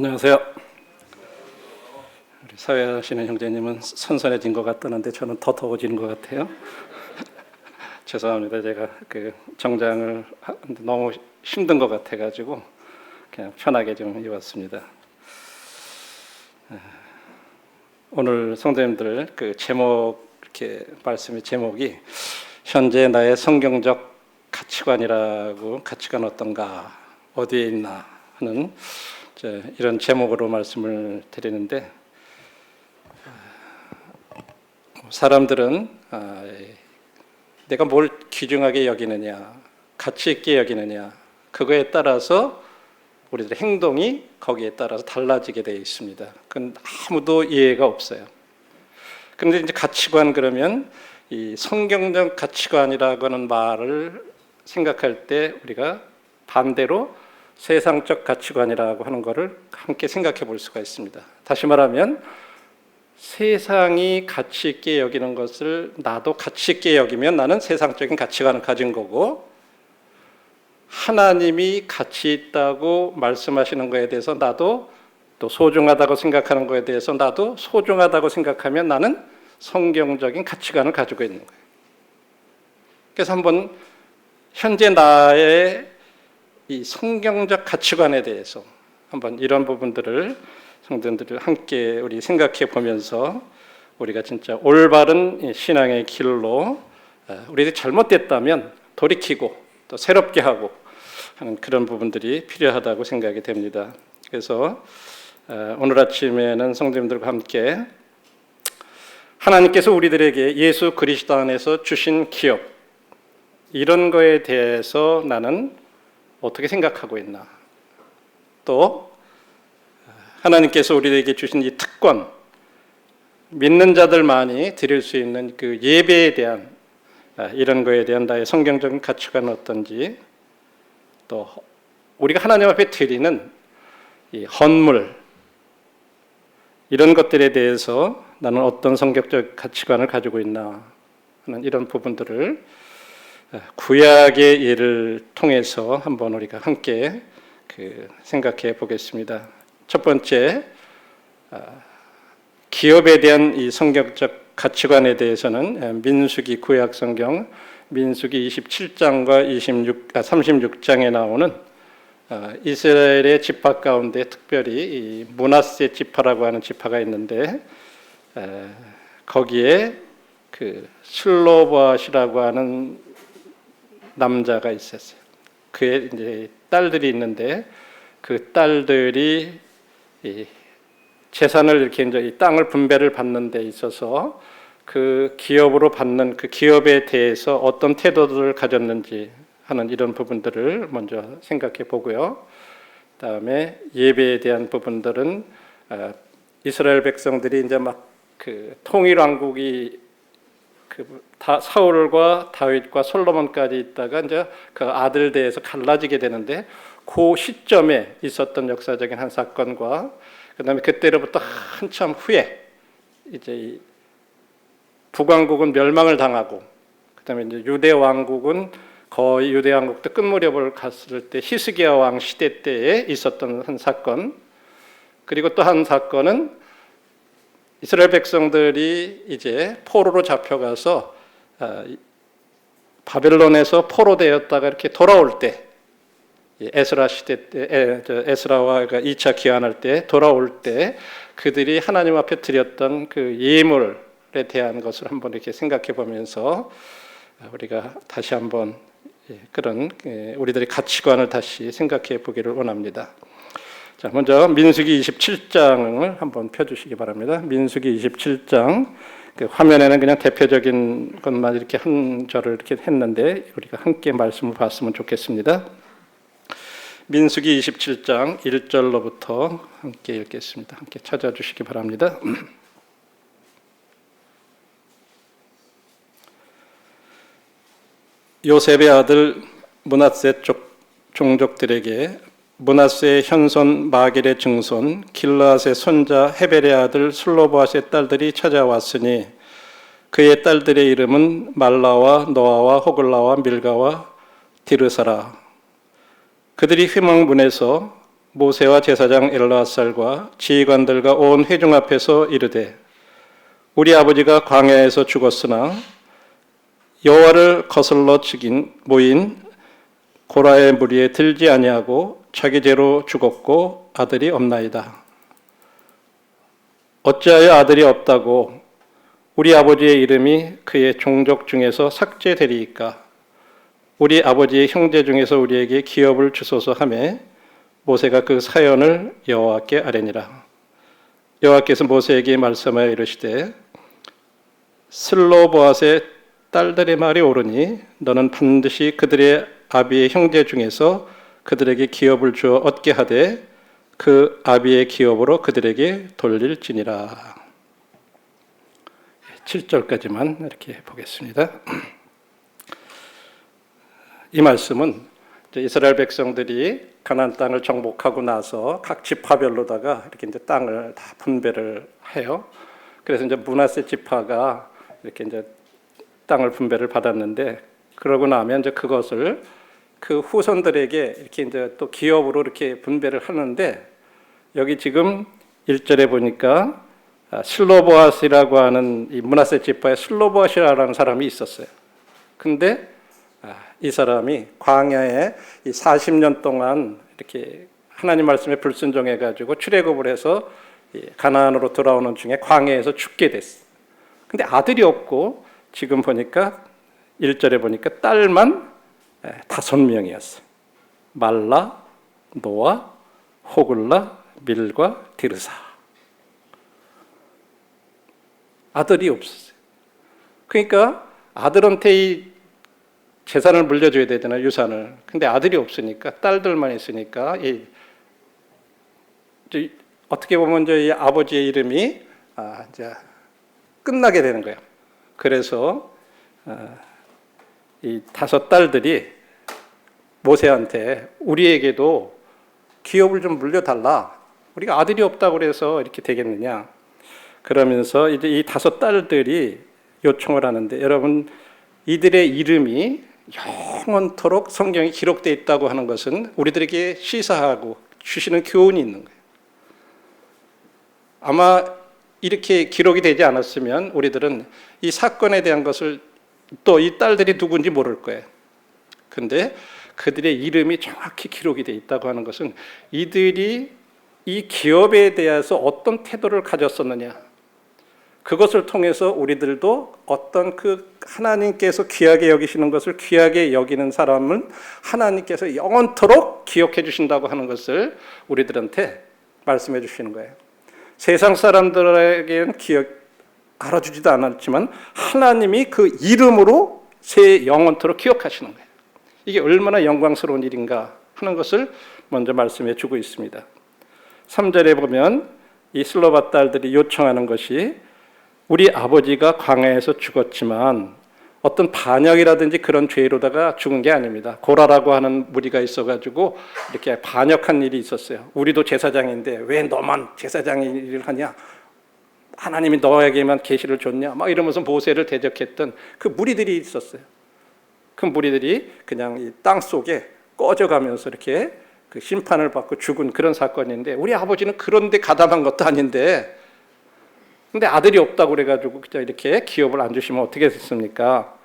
안녕하세요. 우리 사회하시는 형제님은 선선해진 것 같다는데 저는 더 더워지는 것 같아요. 죄송합니다. 제가 정장을 너무 힘든 것 같아가지고 그냥 편하게 좀 입었습니다. 오늘 성도님들 제목, 이렇게 말씀의 제목이 현재 나의 성경적 가치관이라고, 가치관 어떤가, 어디에 있나 하는 이런 제목으로 말씀을 드리는데, 사람들은 내가 뭘 귀중하게 여기느냐, 가치 있게 여기느냐, 그거에 따라서 우리들의 행동이 거기에 따라서 달라지게 되어 있습니다. 그건 아무도 이해가 없어요. 그런데 이제 가치관, 그러면 이 성경적 가치관이라고 하는 말을 생각할 때 우리가 반대로 세상적 가치관이라고 하는 것을 함께 생각해 볼 수가 있습니다. 다시 말하면 세상이 가치 있게 여기는 것을 나도 가치 있게 여기면 나는 세상적인 가치관을 가진 거고, 하나님이 가치 있다고 말씀하시는 것에 대해서 나도 또 소중하다고 생각하는 것에 대해서 나도 소중하다고 생각하면 나는 성경적인 가치관을 가지고 있는 거예요. 그래서 한번 현재 나의 이 성경적 가치관에 대해서 한번 이런 부분들을 성도님들을 함께 우리 생각해 보면서 우리가 진짜 올바른 신앙의 길로 우리들이 잘못됐다면 돌이키고 또 새롭게 하고 하는 그런 부분들이 필요하다고 생각이 됩니다. 그래서 오늘 아침에는 성도님들과 함께 하나님께서 우리들에게 예수 그리스도 안에서 주신 기업, 이런 거에 대해서 나는 어떻게 생각하고 있나, 또 하나님께서 우리에게 주신 이 특권, 믿는 자들만이 드릴 수 있는 그 예배에 대한 이런 거에 대한 나의 성경적인 가치관은 어떤지, 또 우리가 하나님 앞에 드리는 이 헌물, 이런 것들에 대해서 나는 어떤 성경적 가치관을 가지고 있나 하는 이런 부분들을 구약의 예를 통해서 한번 우리가 함께 생각해 보겠습니다. 첫 번째, 기업에 대한 이 성경적 가치관에 대해서는 민수기, 구약 성경 민수기 27장과 36장에 나오는 이스라엘의 지파 가운데 특별히 이 므낫세 지파라고 하는 지파가 있는데, 거기에 슬로보앗이라고 하는 남자가 있었어요. 그의 이제 딸들이 있는데, 그 딸들이 이 재산을 이렇게 이제 이 땅을 분배를 받는 데 있어서 그 기업으로 받는 그 기업에 대해서 어떤 태도를 가졌는지 하는 이런 부분들을 먼저 생각해 보고요. 그다음에 예배에 대한 부분들은 이스라엘 백성들이 이제 막 통일 왕국이 사울과 다윗과 솔로몬까지 있다가 이제 그 아들 대에서 갈라지게 되는데, 그 시점에 있었던 역사적인 한 사건과 그다음에 그때로부터 한참 후에 이제 북왕국은 멸망을 당하고, 그다음에 이제 유대 왕국은 거의 유대 왕국도 끝무렵을 갔을 때 히스기야 왕 시대 때에 있었던 한 사건, 그리고 또 한 사건은 이스라엘 백성들이 이제 포로로 잡혀가서 바벨론에서 포로되었다가 이렇게 돌아올 때, 에스라 시대 때, 에스라와 2차 귀환할 때 돌아올 때 그들이 하나님 앞에 드렸던 그 예물에 대한 것을 한번 이렇게 생각해 보면서 우리가 다시 한번 그런 우리들의 가치관을 다시 생각해 보기를 원합니다. 자, 먼저 민수기 27장을 한번 펴주시기 바랍니다. 민수기 27장, 화면에는 그냥 대표적인 것만 이렇게 한 절을 이렇게 했는데 우리가 함께 말씀을 봤으면 좋겠습니다. 민수기 27장 1절로부터 함께 읽겠습니다. 함께 찾아주시기 바랍니다. 요셉의 아들 므낫세 종족들에게 므낫세의 현손 마길의 증손 길르앗의 손자 헤벨의 아들 슬로보앗의 딸들이 찾아왔으니 그의 딸들의 이름은 말라와 노아와 호글라와 밀가와 디르사라. 그들이 휘망문에서 모세와 제사장 엘르아살과 지휘관들과 온 회중 앞에서 이르되 우리 아버지가 광야에서 죽었으나 여호와를 거슬러 죽인 모인 고라의 무리에 들지 아니하고 자기 죄로 죽었고 아들이 없나이다. 어찌하여 아들이 없다고 우리 아버지의 이름이 그의 종족 중에서 삭제되리이까? 우리 아버지의 형제 중에서 우리에게 기업을 주소서 하며 모세가 그 사연을 여호와께 아뢰니라. 여호와께서 모세에게 말씀하여 이르시되 슬로보앗의 딸들의 말이 옳으니 너는 반드시 그들의 아비의 형제 중에서 그들에게 기업을 주어 얻게 하되 그 아비의 기업으로 그들에게 돌릴지니라. 7절까지만 이렇게 보겠습니다. 이 말씀은 이스라엘 백성들이 가나안 땅을 정복하고 나서 각 지파별로다가 이렇게 이제 땅을 다 분배를 해요. 그래서 이제 므낫세 지파가 이렇게 이제 땅을 분배를 받았는데, 그러고 나면 이제 그것을 그 후손들에게 이렇게 이제 또 기업으로 이렇게 분배를 하는데, 여기 지금 1절에 보니까 슬로보앗이라고 하는 이 므낫세 지파에 슬로보앗이라는 사람이 있었어요. 근데 이 사람이 광야에 이 40년 동안 이렇게 하나님 말씀에 불순종해 가지고 출애굽을 해서 가나안으로 돌아오는 중에 광야에서 죽게 됐어. 근데 아들이 없고 지금 보니까 1절에 보니까 딸만 5명이었어요. 말라, 노아, 호글라, 밀과 디르사. 아들이 없었어요. 그러니까 아들한테 이 재산을 물려줘야 되잖아요, 유산을. 근데 아들이 없으니까, 딸들만 있으니까 어떻게 보면 이 아버지의 이름이 이제 끝나게 되는 거예요. 그래서 이 5 딸들이 모세한테 우리에게도 기업을 좀 물려달라. 우리가 아들이 없다고 그래서 이렇게 되겠느냐. 그러면서 이제 이 5 딸들이 요청을 하는데, 여러분 이들의 이름이 영원토록 성경에 기록되어 있다고 하는 것은 우리들에게 시사하고 주시는 교훈이 있는 거예요. 아마 이렇게 기록이 되지 않았으면 우리들은 이 사건에 대한 것을, 또 이 딸들이 누군지 모를 거예요. 근데 그들의 이름이 정확히 기록이 되어 있다고 하는 것은 이들이 이 기업에 대해서 어떤 태도를 가졌었느냐, 그것을 통해서 우리들도 어떤 그 하나님께서 귀하게 여기시는 것을 귀하게 여기는 사람은 하나님께서 영원토록 기억해 주신다고 하는 것을 우리들한테 말씀해 주시는 거예요. 세상 사람들에게는 알아주지도 않았지만 하나님이 그 이름으로 영원토록 기억하시는 거예요. 이게 얼마나 영광스러운 일인가 하는 것을 먼저 말씀해 주고 있습니다. 3절에 보면 이 슬로바 딸들이 요청하는 것이, 우리 아버지가 광야에서 죽었지만 어떤 반역이라든지 그런 죄로다가 죽은 게 아닙니다. 고라라고 하는 무리가 있어가지고 이렇게 반역한 일이 있었어요. 우리도 제사장인데 왜 너만 제사장 일을 하냐? 하나님이 너에게만 계시를 줬냐? 막 이러면서 모세를 대적했던 그 무리들이 있었어요. 그 무리들이 그냥 이 땅 속에 꺼져가면서 이렇게 그 심판을 받고 죽은 그런 사건인데, 우리 아버지는 그런데 가담한 것도 아닌데, 근데 아들이 없다고 그래가지고 그냥 이렇게 기업을 안 주시면 어떻게 됐습니까?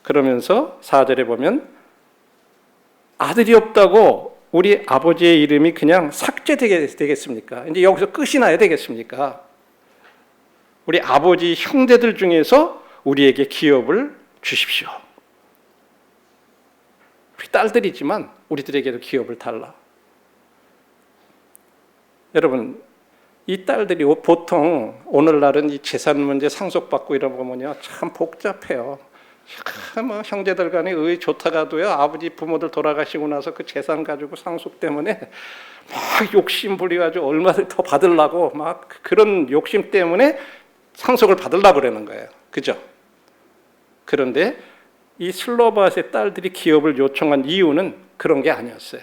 그러면서 4절에 보면 아들이 없다고 우리 아버지의 이름이 그냥 삭제되겠습니까? 이제 여기서 끝이 나야 되겠습니까? 우리 아버지 형제들 중에서 우리에게 기업을 주십시오. 우리 딸들이지만 우리들에게도 기업을 달라. 여러분, 이 딸들이 보통 오늘날은 이 재산 문제 상속받고 이런 거 보면요, 참 복잡해요. 뭐 형제들 간에 좋다가도요, 아버지 부모들 돌아가시고 나서 그 재산 가지고 상속 때문에 막 욕심 부려가지고 얼마를 더 받으려고 막 그런 욕심 때문에 상속을 받으려고 그러는 거예요. 그죠? 그런데 이 슬로바스의 딸들이 기업을 요청한 이유는 그런 게 아니었어요.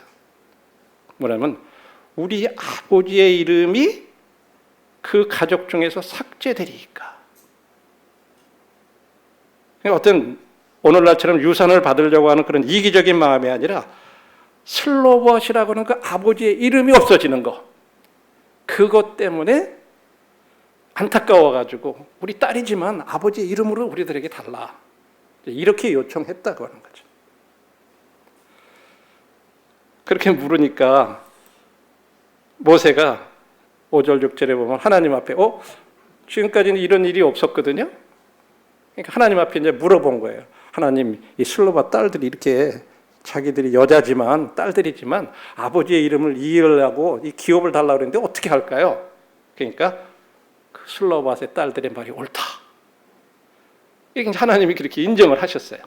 뭐냐면 우리 아버지의 이름이 그 가족 중에서 삭제되리까. 어떤 오늘날처럼 유산을 받으려고 하는 그런 이기적인 마음이 아니라 슬로봇이라고 하는 그 아버지의 이름이 없어지는 거, 그것 때문에 안타까워가지고 우리 딸이지만 아버지의 이름으로 우리들에게 달라, 이렇게 요청했다고 하는 거죠. 그렇게 물으니까 모세가 5절 6절에 보면 하나님 앞에 지금까지는 이런 일이 없었거든요. 그러니까 하나님 앞에 이제 물어본 거예요. 하나님, 이 슬로바 딸들이 이렇게 자기들이 여자지만 딸들이지만 아버지의 이름을 이으려고 이 기업을 달라고 그랬는데 어떻게 할까요? 그러니까 그 슬로밧의 딸들의 말이 옳다. 이게 하나님이 그렇게 인정을 하셨어요.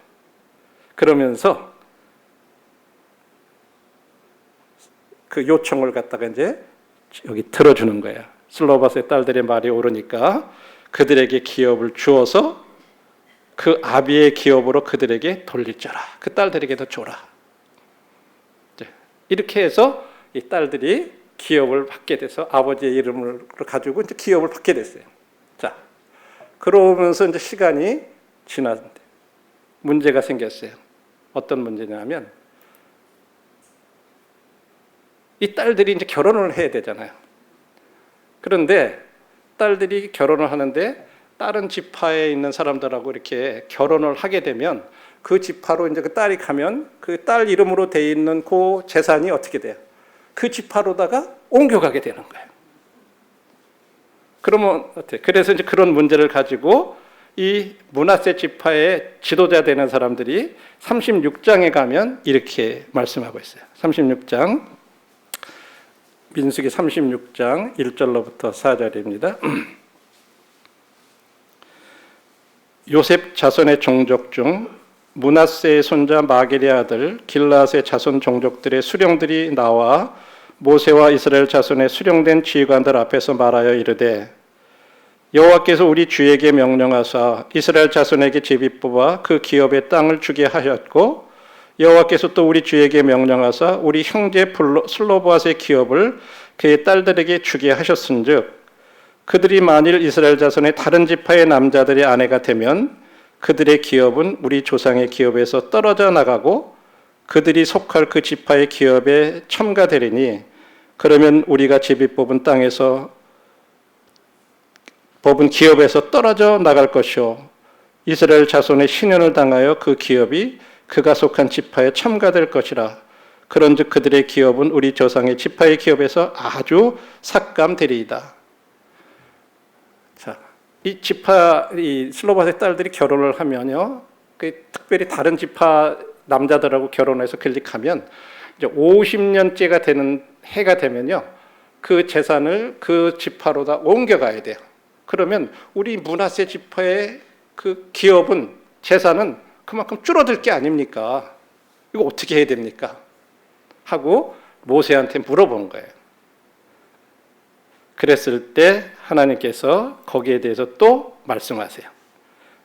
그러면서 그 요청을 갖다가 이제 여기 들어주는 거예요. 슬로밧의 딸들의 말이 옳으니까 그들에게 기업을 주어서 그 아비의 기업으로 그들에게 돌릴자라. 그 딸들에게도 줘라. 이렇게 해서 이 딸들이 기업을 받게 돼서 아버지의 이름을 가지고 이제 기업을 받게 됐어요. 자, 그러면서 이제 시간이 지났는데 문제가 생겼어요. 어떤 문제냐면 이 딸들이 이제 결혼을 해야 되잖아요. 그런데 딸들이 결혼을 하는데 다른 지파에 있는 사람들하고 이렇게 결혼을 하게 되면 그 지파로 이제 그 딸이 가면 그 딸 이름으로 돼 있는 그 재산이 어떻게 돼요? 그 지파로다가 옮겨가게 되는 거예요. 그러면 어때요? 그래서 이제 그런 문제를 가지고 이 므낫세 지파의 지도자 되는 사람들이 36장에 가면 이렇게 말씀하고 있어요. 36장, 민수기 36장 1절로부터 4절입니다. 요셉 자손의 종족 중 므낫세의 손자 마길의 아들 길앗의 자손 종족들의 수령들이 나와 모세와 이스라엘 자손의 수령된 지휘관들 앞에서 말하여 이르되 여호와께서 우리 주에게 명령하사 이스라엘 자손에게 제비 뽑아 그 기업의 땅을 주게 하셨고 여호와께서 또 우리 주에게 명령하사 우리 형제 슬로보앗의 기업을 그의 딸들에게 주게 하셨은즉 그들이 만일 이스라엘 자손의 다른 지파의 남자들의 아내가 되면 그들의 기업은 우리 조상의 기업에서 떨어져 나가고 그들이 속할 그 지파의 기업에 첨가되리니 그러면 우리가 제비 뽑은 땅에서 뽑은 기업에서 떨어져 나갈 것이요 이스라엘 자손의 신연을 당하여 그 기업이 그가 속한 지파에 첨가될 것이라. 그런즉 그들의 기업은 우리 조상의 지파의 기업에서 아주 삭감되리이다. 자, 이 슬로밧의 딸들이 결혼을 하면요, 특별히 다른 지파 남자들하고 결혼해서 클릭하면 이제 50년째가 되는 해가 되면요, 그 재산을 그 지파로다 옮겨가야 돼요. 그러면 우리 므낫세 지파의 그 기업은 재산은 그만큼 줄어들 게 아닙니까? 이거 어떻게 해야 됩니까? 하고 모세한테 물어본 거예요. 그랬을 때 하나님께서 거기에 대해서 또 말씀하세요.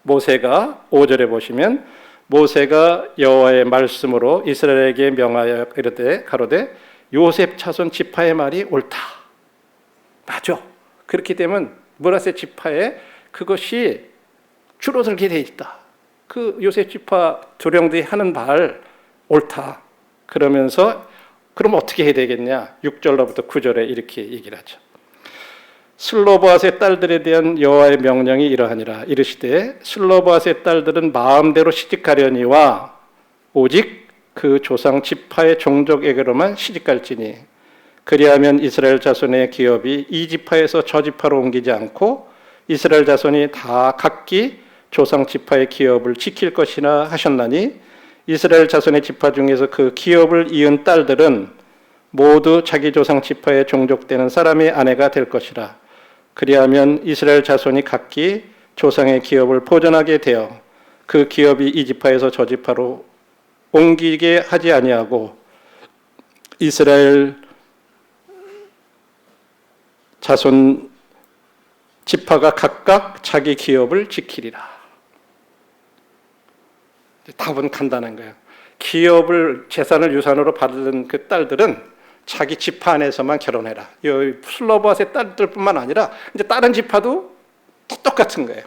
모세가 5절에 보시면 모세가 여호와의 말씀으로 이스라엘에게 명하여 이르되 가로되 요셉 자손 지파의 말이 옳다. 맞아. 그렇게 되면 므낫세 지파에 그것이 줄어들게 돼 있다. 그 요셉 지파 조령들이 하는 말 옳다. 그러면서 그럼 어떻게 해야 되겠냐? 6절로부터 9절에 이렇게 얘기를 하죠. 슬로보앗의 딸들에 대한 여호와의 명령이 이러하니라. 이르시되 슬로보앗의 딸들은 마음대로 시집가려니와 오직 그 조상 지파의 종족에게로만 시집갈지니 그리하면 이스라엘 자손의 기업이 이 지파에서 저 지파로 옮기지 않고 이스라엘 자손이 다 각기 조상 지파의 기업을 지킬 것이나 하셨나니 이스라엘 자손의 지파 중에서 그 기업을 이은 딸들은 모두 자기 조상 지파에 종족되는 사람의 아내가 될 것이라. 그리하면 이스라엘 자손이 각기 조상의 기업을 보존하게 되어 그 기업이 이 지파에서 저 지파로 옮기게 하지 아니하고 이스라엘 자손 지파가 각각 자기 기업을 지키리라. 답은 간단한 거예요. 기업을 재산을 유산으로 받은 그 딸들은 자기 지파 안에서만 결혼해라. 이 슬로보앗의 딸들뿐만 아니라 이제 다른 지파도 똑같은 거예요.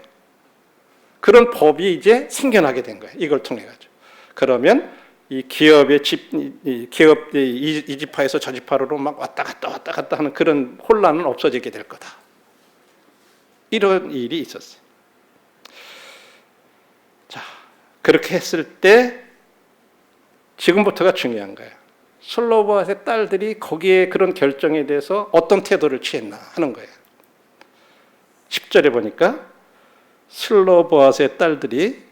그런 법이 이제 생겨나게 된 거예요. 이걸 통해 가지고. 그러면 이 기업의 기업 이 지파에서 저 지파로 막 왔다 갔다 하는 그런 혼란은 없어지게 될 거다. 이런 일이 있었어요. 자, 그렇게 했을 때 지금부터가 중요한 거예요. 슬로보아스의 딸들이 거기에 그런 결정에 대해서 어떤 태도를 취했나 하는 거예요. 10절에 보니까 슬로보아스의 딸들이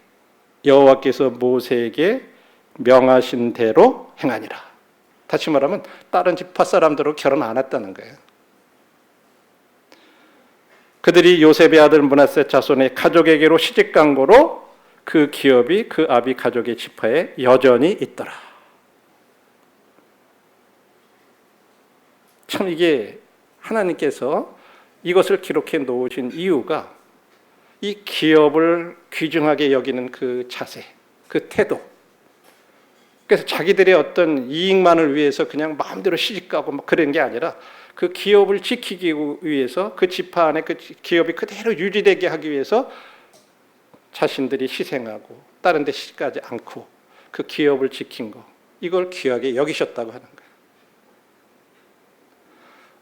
여호와께서 모세에게 명하신 대로 행하니라. 다시 말하면 다른 지파 사람들로 결혼 안 했다는 거예요. 그들이 요셉의 아들 므낫세 자손의 가족에게로 시집간 거로 그 기업이 그 아비 가족의 지파에 여전히 있더라. 참 이게 하나님께서 이것을 기록해 놓으신 이유가 이 기업을 귀중하게 여기는 그 자세, 그 태도. 그래서 자기들의 어떤 이익만을 위해서 그냥 마음대로 시집가고 막 그런 게 아니라 그 기업을 지키기 위해서 그 지파 안에 그 기업이 그대로 유지되게 하기 위해서 자신들이 희생하고 다른 데 시집가지 않고 그 기업을 지킨 거, 이걸 귀하게 여기셨다고 하는 거예요.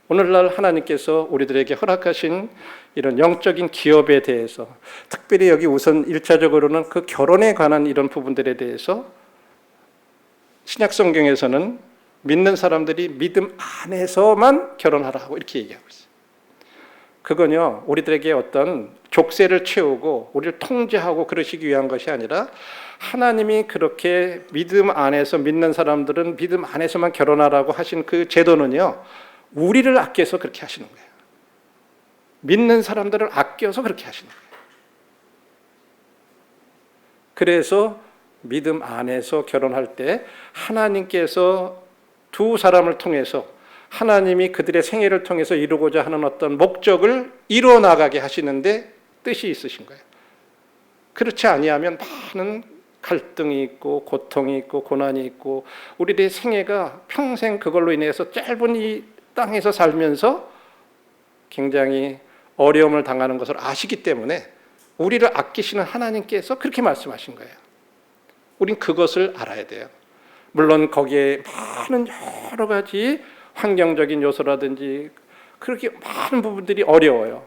오늘날 하나님께서 우리들에게 허락하신 이런 영적인 기업에 대해서, 특별히 여기 우선 1차적으로는 그 결혼에 관한 이런 부분들에 대해서 신약 성경에서는 믿는 사람들이 믿음 안에서만 결혼하라고 이렇게 얘기하고 있어요. 그건요, 우리들에게 어떤 족쇄를 채우고 우리를 통제하고 그러시기 위한 것이 아니라 하나님이 그렇게 믿음 안에서 믿는 사람들은 믿음 안에서만 결혼하라고 하신 그 제도는요, 우리를 아껴서 그렇게 하시는 거예요. 믿는 사람들을 아껴서 그렇게 하시는 거예요. 그래서 믿음 안에서 결혼할 때 하나님께서 두 사람을 통해서 하나님이 그들의 생애를 통해서 이루고자 하는 어떤 목적을 이루어 나가게 하시는데 뜻이 있으신 거예요. 그렇지 아니하면 많은 갈등이 있고 고통이 있고 고난이 있고 우리들의 생애가 평생 그걸로 인해서 짧은 이 땅에서 살면서 굉장히 어려움을 당하는 것을 아시기 때문에 우리를 아끼시는 하나님께서 그렇게 말씀하신 거예요. 우린 그것을 알아야 돼요. 물론 거기에 많은 여러 가지 환경적인 요소라든지 그렇게 많은 부분들이 어려워요.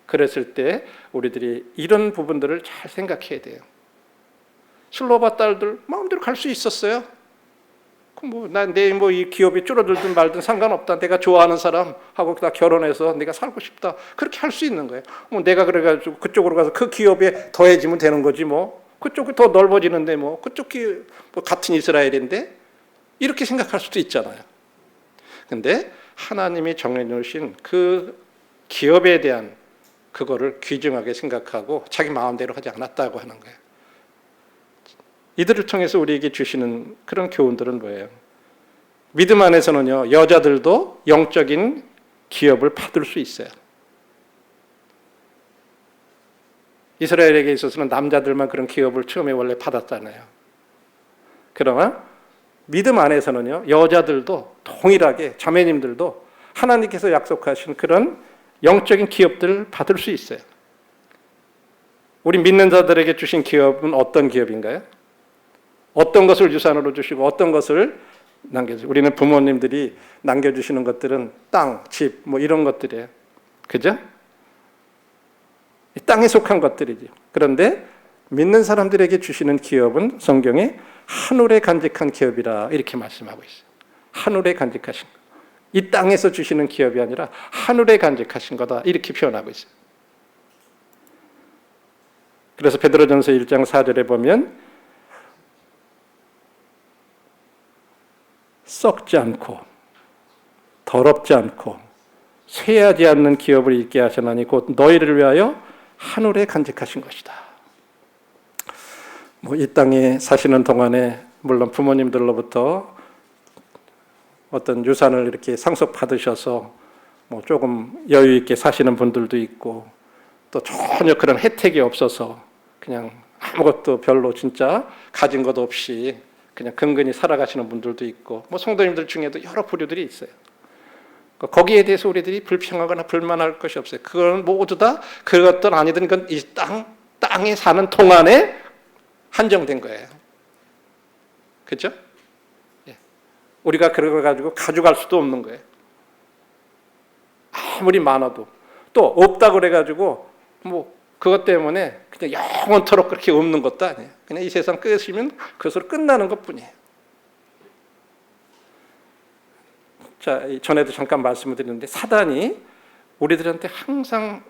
그랬을 때 우리들이 이런 부분들을 잘 생각해야 돼요. 슬로바 딸들 마음대로 갈 수 있었어요. 이 기업이 줄어들든 말든 상관없다. 내가 좋아하는 사람하고 다 결혼해서 내가 살고 싶다. 그렇게 할 수 있는 거예요. 내가 그래가지고 그쪽으로 가서 그 기업에 더해지면 되는 거지 뭐. 그쪽이 더 넓어지는데 뭐 그쪽이 같은 이스라엘인데 이렇게 생각할 수도 있잖아요. 근데 하나님이 정해놓으신 그 기업에 대한 그거를 귀중하게 생각하고 자기 마음대로 하지 않았다고 하는 거예요. 이들을 통해서 우리에게 주시는 그런 교훈들은 뭐예요? 믿음 안에서는요, 여자들도 영적인 기업을 받을 수 있어요. 이스라엘에게 있어서는 남자들만 그런 기업을 처음에 원래 받았잖아요. 그러나 믿음 안에서는요, 여자들도 동일하게 자매님들도 하나님께서 약속하신 그런 영적인 기업들을 받을 수 있어요. 우리 믿는 자들에게 주신 기업은 어떤 기업인가요? 어떤 것을 유산으로 주시고 어떤 것을 남겨주시고, 우리는 부모님들이 남겨주시는 것들은 땅, 집 뭐 이런 것들이에요. 그죠? 이 땅에 속한 것들이죠. 그런데 믿는 사람들에게 주시는 기업은 성경에 하늘에 간직한 기업이라 이렇게 말씀하고 있어요. 하늘에 간직하신 것. 이 땅에서 주시는 기업이 아니라 하늘에 간직하신 거다 이렇게 표현하고 있어요. 그래서 베드로전서 1장 4절에 보면 썩지 않고 더럽지 않고 쇠하지 않는 기업을 있게 하시나니 곧 너희를 위하여 하늘에 간직하신 것이다. 이 땅에 사시는 동안에 물론 부모님들로부터 어떤 유산을 이렇게 상속받으셔서 조금 여유 있게 사시는 분들도 있고 또 전혀 그런 혜택이 없어서 그냥 아무것도 별로 진짜 가진 것 없이 그냥 근근히 살아가시는 분들도 있고 성도님들 중에도 여러 부류들이 있어요. 거기에 대해서 우리들이 불평하거나 불만할 것이 없어요. 그건 모두 다 그것든 아니든 건 이 땅에 사는 동안에 한정된 거예요. 그렇죠? 우리가 그걸 가지고 가져갈 수도 없는 거예요. 아무리 많아도. 또 없다고 그래가지고 뭐 그것 때문에 그냥 영원토록 그렇게 없는 것도 아니에요. 그냥 이 세상 끝이면 그것으로 끝나는 것뿐이에요. 자, 전에도 잠깐 말씀을 드렸는데 사단이 우리들한테 항상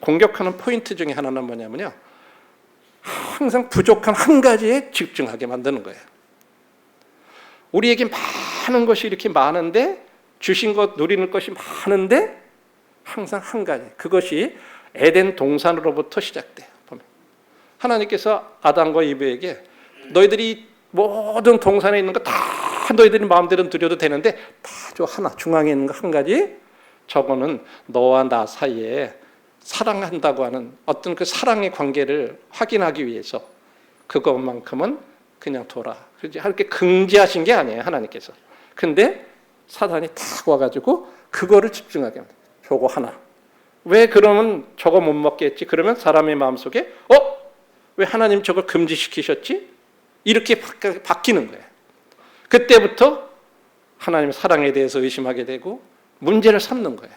공격하는 포인트 중에 하나는 뭐냐면요, 항상 부족한 한 가지에 집중하게 만드는 거예요. 우리에게 많은 것이 이렇게 많은데, 주신 것, 누리는 것이 많은데 항상 한 가지, 그것이 에덴 동산으로부터 시작돼요. 보면 하나님께서 아담과 이브에게 너희들이 모든 동산에 있는 거 다 너희들이 마음대로 누려도 되는데 다 줘, 하나, 중앙에 있는 거 한 가지, 저거는 너와 나 사이에 사랑한다고 하는 어떤 그 사랑의 관계를 확인하기 위해서 그것만큼은 그냥 둬라. 그렇게 금지하신 게 아니에요, 하나님께서. 근데 사단이 탁 와가지고 그거를 집중하게 합니다. 저거 하나. 왜 그러면 저거 못 먹겠지? 그러면 사람의 마음속에 왜 하나님 저걸 금지시키셨지? 이렇게 바뀌는 거예요. 그때부터 하나님의 사랑에 대해서 의심하게 되고 문제를 삼는 거예요.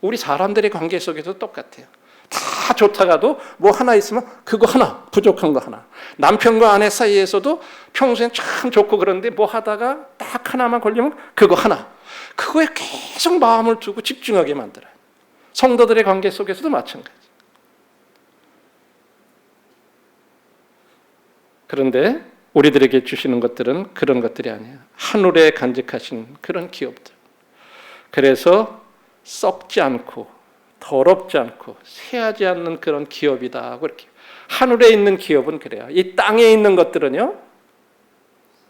우리 사람들의 관계 속에도 똑같아요. 다 좋다가도 뭐 하나 있으면 그거 하나, 부족한 거 하나. 남편과 아내 사이에서도 평소엔 참 좋고 그런데 뭐 하다가 딱 하나만 걸리면 그거 하나. 그거에 계속 마음을 두고 집중하게 만들어요. 성도들의 관계 속에서도 마찬가지. 그런데 우리들에게 주시는 것들은 그런 것들이 아니에요. 하늘에 간직하신 그런 기업들. 그래서 썩지 않고 더럽지 않고 새하지 않는 그런 기업이다. 그렇게 하늘에 있는 기업은 그래요. 이 땅에 있는 것들은요,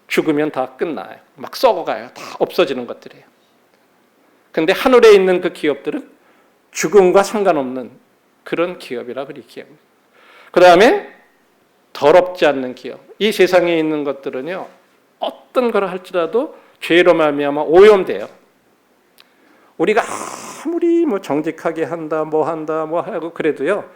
죽으면 다 끝나요. 막 썩어가요. 다 없어지는 것들이에요. 근데 하늘에 있는 그 기업들은 죽음과 상관없는 그런 기업이라고 얘기합니다. 그 다음에 더럽지 않는 기업. 이 세상에 있는 것들은요, 어떤 걸 할지라도 죄로 말미암아 오염돼요. 우리가 아무리 뭐 정직하게 한다, 뭐 하고 그래도요,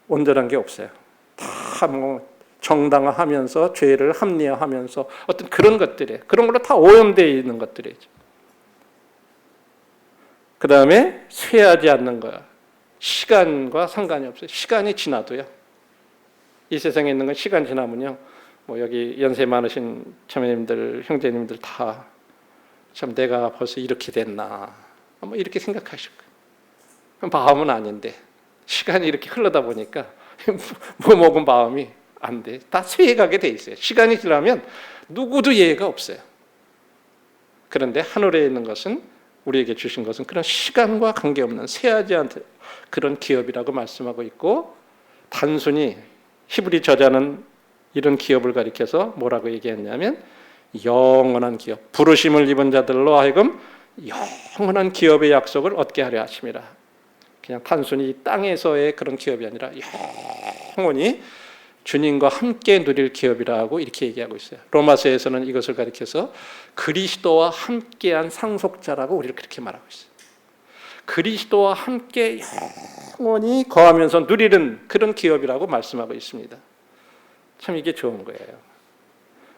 온전한 게 없어요. 다 뭐 정당화하면서 죄를 합리화하면서 어떤 그런 것들이에요. 그런 걸로 다 오염되어 있는 것들이죠. 그 다음에 쇠하지 않는 거야. 시간과 상관이 없어요. 시간이 지나도요. 이 세상에 있는 건 시간 지나면요, 뭐 여기 연세 많으신 자매님들, 형제님들 다 참 내가 벌써 이렇게 됐나, 뭐 이렇게 생각하실 거예요. 마음은 아닌데 시간이 이렇게 흘러다 보니까 뭐 먹은 마음이 안 돼. 다 쇠해가게 돼 있어요. 시간이 지나면 누구도 예의가 없어요. 그런데 하늘에 있는 것은, 우리에게 주신 것은 그런 시간과 관계없는 쇠하지 않는 그런 기업이라고 말씀하고 있고, 단순히 히브리 저자는 이런 기업을 가리켜서 뭐라고 얘기했냐면 영원한 기업, 부르심을 입은 자들로 하여금 영원한 기업의 약속을 얻게 하려 하심이라. 그냥 단순히 이 땅에서의 그런 기업이 아니라 영원히 주님과 함께 누릴 기업이라고 이렇게 얘기하고 있어요. 로마서에서는 이것을 가리켜서 그리스도와 함께한 상속자라고 우리를 그렇게 말하고 있어요. 그리스도와 함께 영원히 거하면서 누리는 그런 기업이라고 말씀하고 있습니다. 참 이게 좋은 거예요.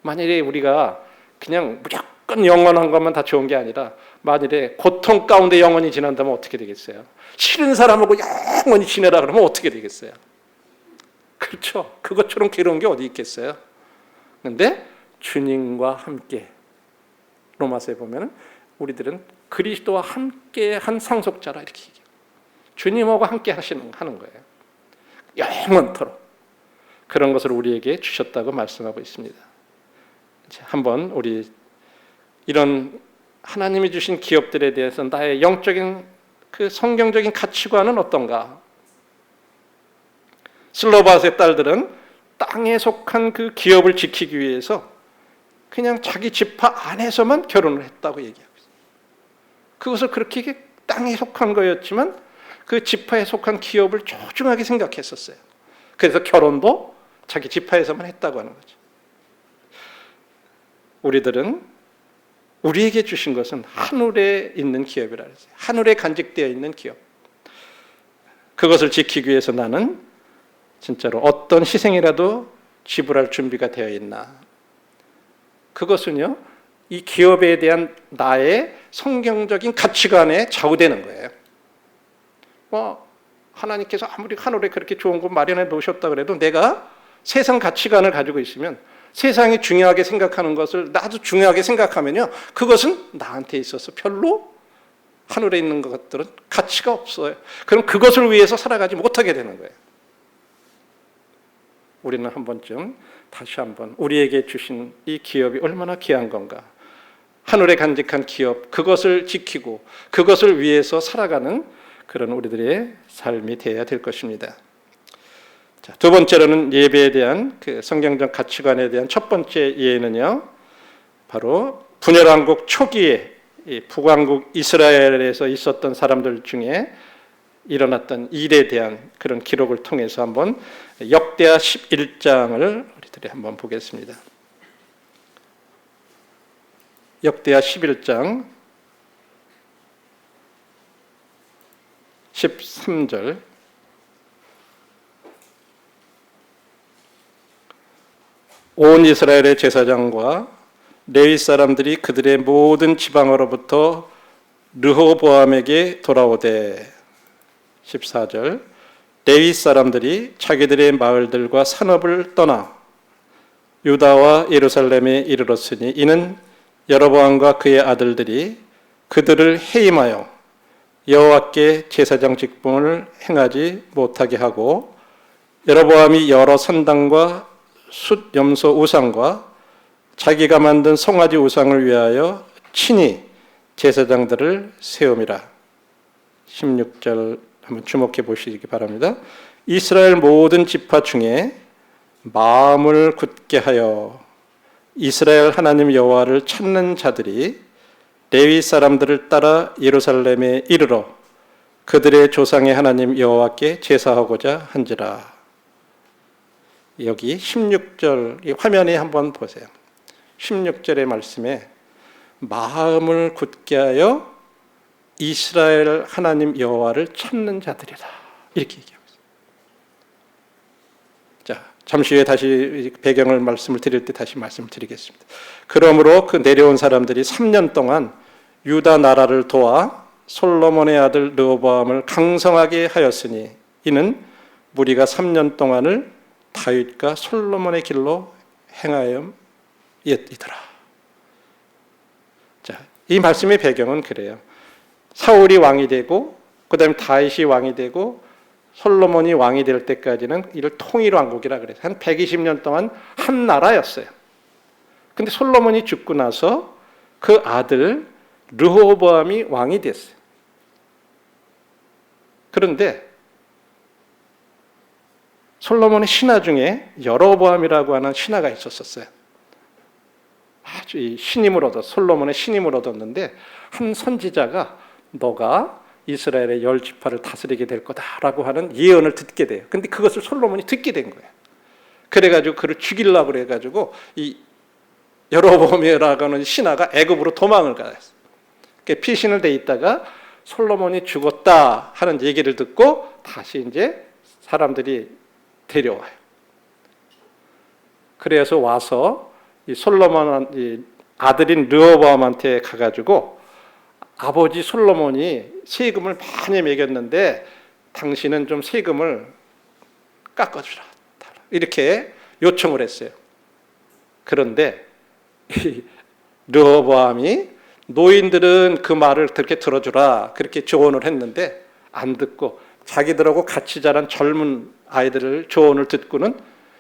만일에 우리가 그냥 무조건 영원한 것만 다 좋은 게 아니라, 만일에 고통 가운데 영원히 지낸다면 어떻게 되겠어요? 싫은 사람하고 영원히 지내라 그러면 어떻게 되겠어요? 그렇죠. 그것처럼 괴로운 게 어디 있겠어요? 그런데 주님과 함께, 로마서에 보면 우리들은 그리스도와 함께 한 상속자라 이렇게 얘기해요. 주님하고 함께 하는 거예요. 영원토록. 그런 것을 우리에게 주셨다고 말씀하고 있습니다. 한번 우리 이런 하나님이 주신 기업들에 대해서 나의 영적인 그 성경적인 가치관은 어떤가? 슬로바스의 딸들은 땅에 속한 그 기업을 지키기 위해서 그냥 자기 지파 안에서만 결혼을 했다고 얘기하고 있어요. 그것을 그렇게 땅에 속한 거였지만 그 지파에 속한 기업을 소중하게 생각했었어요. 그래서 결혼도 자기 지파에서만 했다고 하는 거죠. 우리들은, 우리에게 주신 것은 하늘에 있는 기업이라 그랬어요. 하늘에 간직되어 있는 기업. 그것을 지키기 위해서 나는 진짜로 어떤 희생이라도 지불할 준비가 되어 있나. 그것은요, 이 기업에 대한 나의 성경적인 가치관에 좌우되는 거예요. 하나님께서 아무리 하늘에 그렇게 좋은 곳 마련해 놓으셨다 그래도 내가 세상 가치관을 가지고 있으면, 세상이 중요하게 생각하는 것을 나도 중요하게 생각하면요, 그것은 나한테 있어서 별로 하늘에 있는 것들은 가치가 없어요. 그럼 그것을 위해서 살아가지 못하게 되는 거예요. 우리는 한 번쯤 다시 한번 우리에게 주신 이 기업이 얼마나 귀한 건가, 하늘에 간직한 기업, 그것을 지키고 그것을 위해서 살아가는 그런 우리들의 삶이 되어야 될 것입니다. 자, 두 번째로는 예배에 대한 그 성경적 가치관에 대한 첫 번째 예는요, 바로 분열왕국 초기에 이 북왕국 이스라엘에서 있었던 사람들 중에 일어났던 일에 대한 그런 기록을 통해서 한번 역대하 11장을 우리들이 한번 보겠습니다. 역대하 11장 13절. 온 이스라엘의 제사장과 레위 사람들이 그들의 모든 지방으로부터 르호보암에게 돌아오되, 14절, 레위 사람들이 자기들의 마을들과 산업을 떠나 유다와 예루살렘에 이르렀으니 이는 여로보암과 그의 아들들이 그들을 해임하여 여호와께 제사장 직분을 행하지 못하게 하고, 여로보암이 여러 산당과 숫 염소 우상과 자기가 만든 송아지 우상을 위하여 친히 제사장들을 세움이라. 16절 한번 주목해 보시기 바랍니다. 이스라엘 모든 지파 중에 마음을 굳게 하여 이스라엘 하나님 여호와를 찾는 자들이 레위 사람들을 따라 예루살렘에 이르러 그들의 조상의 하나님 여호와께 제사하고자 한지라. 여기 16절 이 화면에 한번 보세요. 16절의 말씀에 마음을 굳게 하여 이스라엘 하나님 여호와를 찾는 자들이다, 이렇게 얘기하고 있습니다. 자, 잠시 후에 다시 배경을 말씀을 드릴 때 다시 말씀을 드리겠습니다. 그러므로 그 내려온 사람들이 3년 동안 유다 나라를 도와 솔로몬의 아들 르호보암을 강성하게 하였으니 이는 무리가 3년 동안을 다윗과 솔로몬의 길로 행하였이더라. 자, 이 말씀의 배경은 그래요. 사울이 왕이 되고 그다음에 다윗이 왕이 되고 솔로몬이 왕이 될 때까지는 이를 통일왕국이라 그래서 한 120년 동안 한 나라였어요. 근데 솔로몬이 죽고 나서 그 아들 르호보암이 왕이 됐어요. 그런데 솔로몬의 신하 중에 여로보암이라고 하는 신하가 있었어요. 아주 신임을 솔로몬의 신임을 얻었는데, 한 선지자가 너가 이스라엘의 10지파를 다스리게 될 거다라고 하는 예언을 듣게 돼요. 근데 그것을 솔로몬이 듣게 된 거예요. 그래가지고 그를 죽이려고 그래가지고 이 여로보암이라고 하는 신하가 애굽으로 도망을 가였어요. 피신을 돼 있다가 솔로몬이 죽었다 하는 얘기를 듣고 다시 이제 사람들이 데려와요. 그래서 와서 이 솔로몬 이 아들인 르호보암한테 가가지고 아버지 솔로몬이 세금을 많이 매겼는데 당신은 좀 세금을 깎아주라, 이렇게 요청을 했어요. 그런데 르호보암이 노인들은 그 말을 그렇게 들어주라, 그렇게 조언을 했는데 안 듣고 자기들하고 같이 자란 젊은 아이들을 조언을 듣고는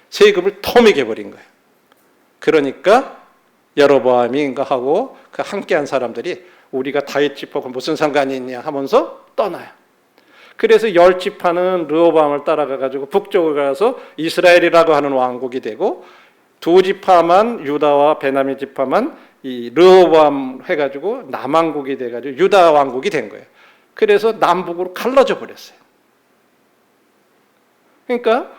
세금을 더 매겨버린 거예요. 그러니까 여로보암인가 하고 그 함께한 사람들이 우리가 다윗 지파가 무슨 상관이 있냐 하면서 떠나요. 그래서 10지파는 르호보암을 따라가가지고 북쪽으로 가서 이스라엘이라고 하는 왕국이 되고, 2지파만 유다와 베냐민 지파만 이 르호보암 해가지고 남왕국이 돼가지고 유다 왕국이 된 거예요. 그래서 남북으로 갈라져 버렸어요. 그러니까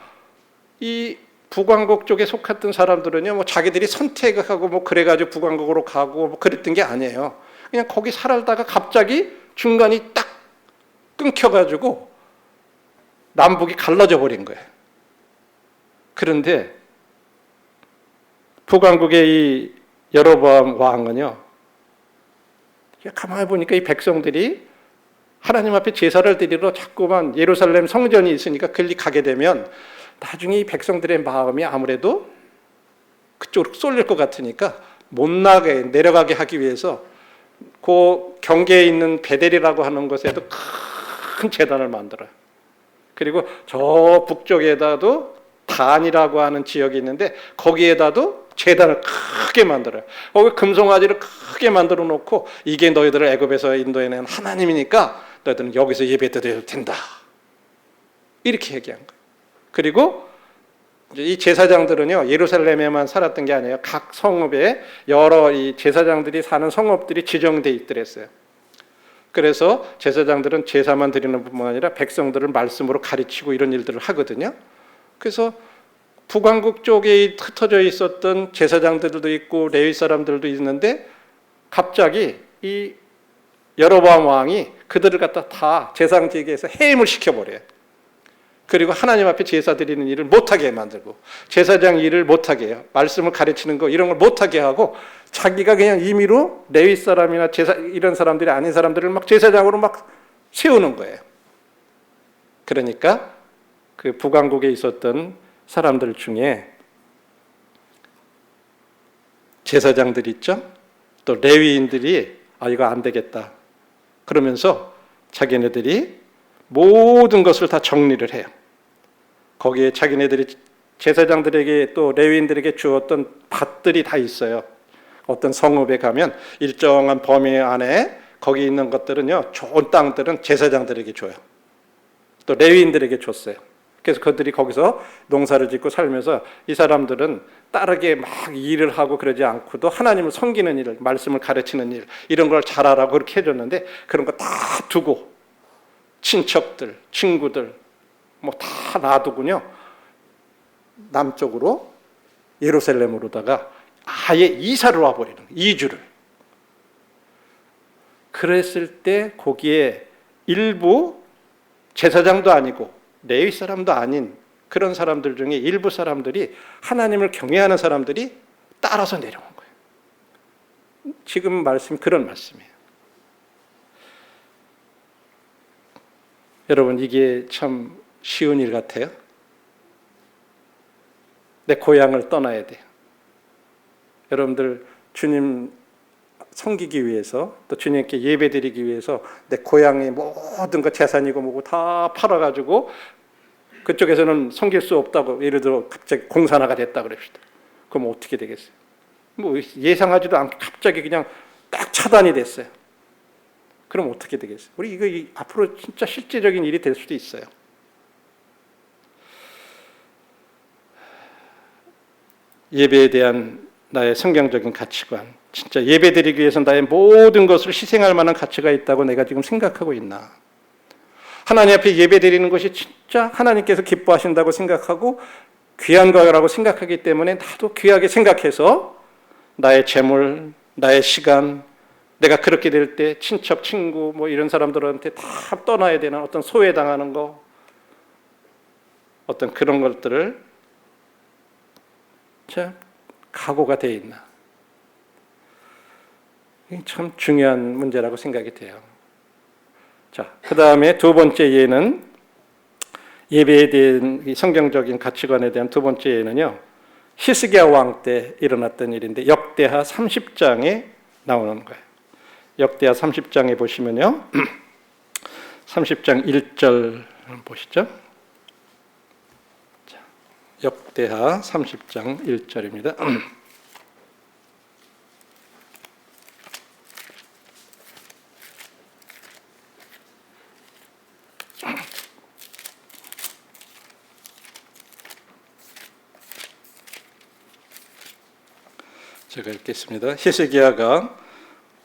이 북왕국 쪽에 속했던 사람들은요, 뭐 자기들이 선택하고 뭐 그래가지고 북왕국으로 가고 뭐 그랬던 게 아니에요. 그냥 거기 살다가 갑자기 중간이 딱 끊겨가지고 남북이 갈라져 버린 거예요. 그런데 북왕국의 이 여로보암 왕은요, 가만히 보니까 이 백성들이 하나님 앞에 제사를 드리러 자꾸만 예루살렘 성전이 있으니까 글리 가게 되면 나중에 이 백성들의 마음이 아무래도 그쪽으로 쏠릴 것 같으니까 못 나게 내려가게 하기 위해서 그 경계에 있는 베델이라고 하는 곳에도 큰 제단을 만들어요. 그리고 저 북쪽에다도 단이라고 하는 지역이 있는데 거기에다도 제단을 크게 만들어요. 거기 금송아지를 크게 만들어 놓고 이게 너희들을 애굽에서 인도해낸 하나님이니까 너희들은 여기서 예배드려도 된다. 이렇게 얘기한 거예요. 그리고 이 제사장들은요, 예루살렘에만 살았던 게 아니에요. 각 성읍에 여러 이 제사장들이 사는 성읍들이 지정돼 있더랬어요. 그래서 제사장들은 제사만 드리는 뿐만 아니라 백성들을 말씀으로 가르치고 이런 일들을 하거든요. 그래서 북왕국 쪽에 흩어져 있었던 제사장들도 있고 레위 사람들도 있는데 갑자기 이 여로보암 왕이 그들을 갖다 다 제사장직에서 해임을 시켜버려요. 그리고 하나님 앞에 제사 드리는 일을 못하게 만들고 제사장 일을 못하게 해요. 말씀을 가르치는 거 이런 걸 못하게 하고 자기가 그냥 임의로 레위 사람이나 제사 이런 사람들이 아닌 사람들을 막 제사장으로 막 세우는 거예요. 그러니까 그 북왕국에 있었던 사람들 중에 제사장들 있죠? 또 레위인들이 이거 안 되겠다. 그러면서 자기네들이 모든 것을 다 정리를 해요. 거기에 자기네들이 제사장들에게 또 레위인들에게 주었던 밭들이 다 있어요. 어떤 성읍에 가면 일정한 범위 안에 거기 있는 것들은요, 좋은 땅들은 제사장들에게 줘요. 또 레위인들에게 줬어요. 그래서 그들이 거기서 농사를 짓고 살면서 이 사람들은 다르게 막 일을 하고 그러지 않고도 하나님을 섬기는 일, 말씀을 가르치는 일 이런 걸 잘하라고 그렇게 해줬는데 그런 거 다 두고 친척들, 친구들 뭐 다 놔두군요. 남쪽으로 예루살렘으로다가 아예 이사를 와버리는 이주를. 그랬을 때 거기에 일부 제사장도 아니고 레위 사람도 아닌 그런 사람들 중에 일부 사람들이 하나님을 경외하는 사람들이 따라서 내려온 거예요. 지금 말씀이 그런 말씀이에요. 여러분 이게 참 쉬운 일 같아요. 내 고향을 떠나야 돼요. 여러분들 주님 섬기기 위해서 또 주님께 예배드리기 위해서 내 고향의 모든 것 재산이고 뭐고 다 팔아가지고 그쪽에서는 섬길 수 없다고 예를 들어 갑자기 공산화가 됐다 그럽시다. 그럼 어떻게 되겠어요? 뭐 예상하지도 않게 갑자기 그냥 딱 차단이 됐어요. 그럼 어떻게 되겠어요? 우리 이거 앞으로 진짜 실제적인 일이 될 수도 있어요. 예배에 대한 나의 성경적인 가치관, 진짜 예배드리기 위해서 나의 모든 것을 희생할 만한 가치가 있다고 내가 지금 생각하고 있나? 하나님 앞에 예배드리는 것이 진짜 하나님께서 기뻐하신다고 생각하고 귀한 거라고 생각하기 때문에 나도 귀하게 생각해서 나의 재물, 나의 시간, 내가 그렇게 될 때 친척, 친구 뭐 이런 사람들한테 다 떠나야 되는 어떤 소외당하는 거, 어떤 그런 것들을 참 각오가 되어 있나? 이게 참 중요한 문제라고 생각이 돼요. 자, 그 다음에 두 번째 예는 예배에 대한 성경적인 가치관에 대한 두 번째 예는요, 히스기야 왕 때 일어났던 일인데 역대하 30장에 나오는 거예요. 역대하 30장에 보시면요, 30장 1절 보시죠. 자, 역대하 30장 1절입니다. 제가 읽겠습니다. 히스기야가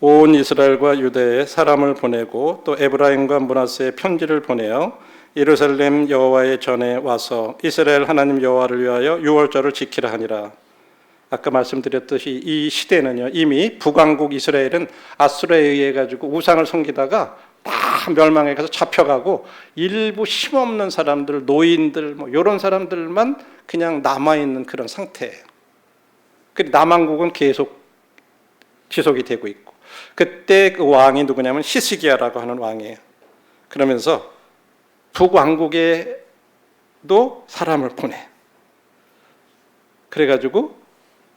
온 이스라엘과 유대에 사람을 보내고 또 에브라임과 므낫세에 편지를 보내어 예루살렘 여호와의 전에 와서 이스라엘 하나님 여호와를 위하여 유월절을 지키라 하니라. 아까 말씀드렸듯이 이 시대는요, 이미 북왕국 이스라엘은 아수르에 의해 가지고 우상을 섬기다가 다 멸망해 가서 잡혀가고 일부 힘없는 사람들, 노인들 뭐 이런 사람들만 그냥 남아 있는 그런 상태예요. 그 남왕국은 계속 지속이 되고 있고, 그때 그 왕이 누구냐면 히스기야라고 하는 왕이에요. 그러면서 북왕국에도 사람을 보내. 그래가지고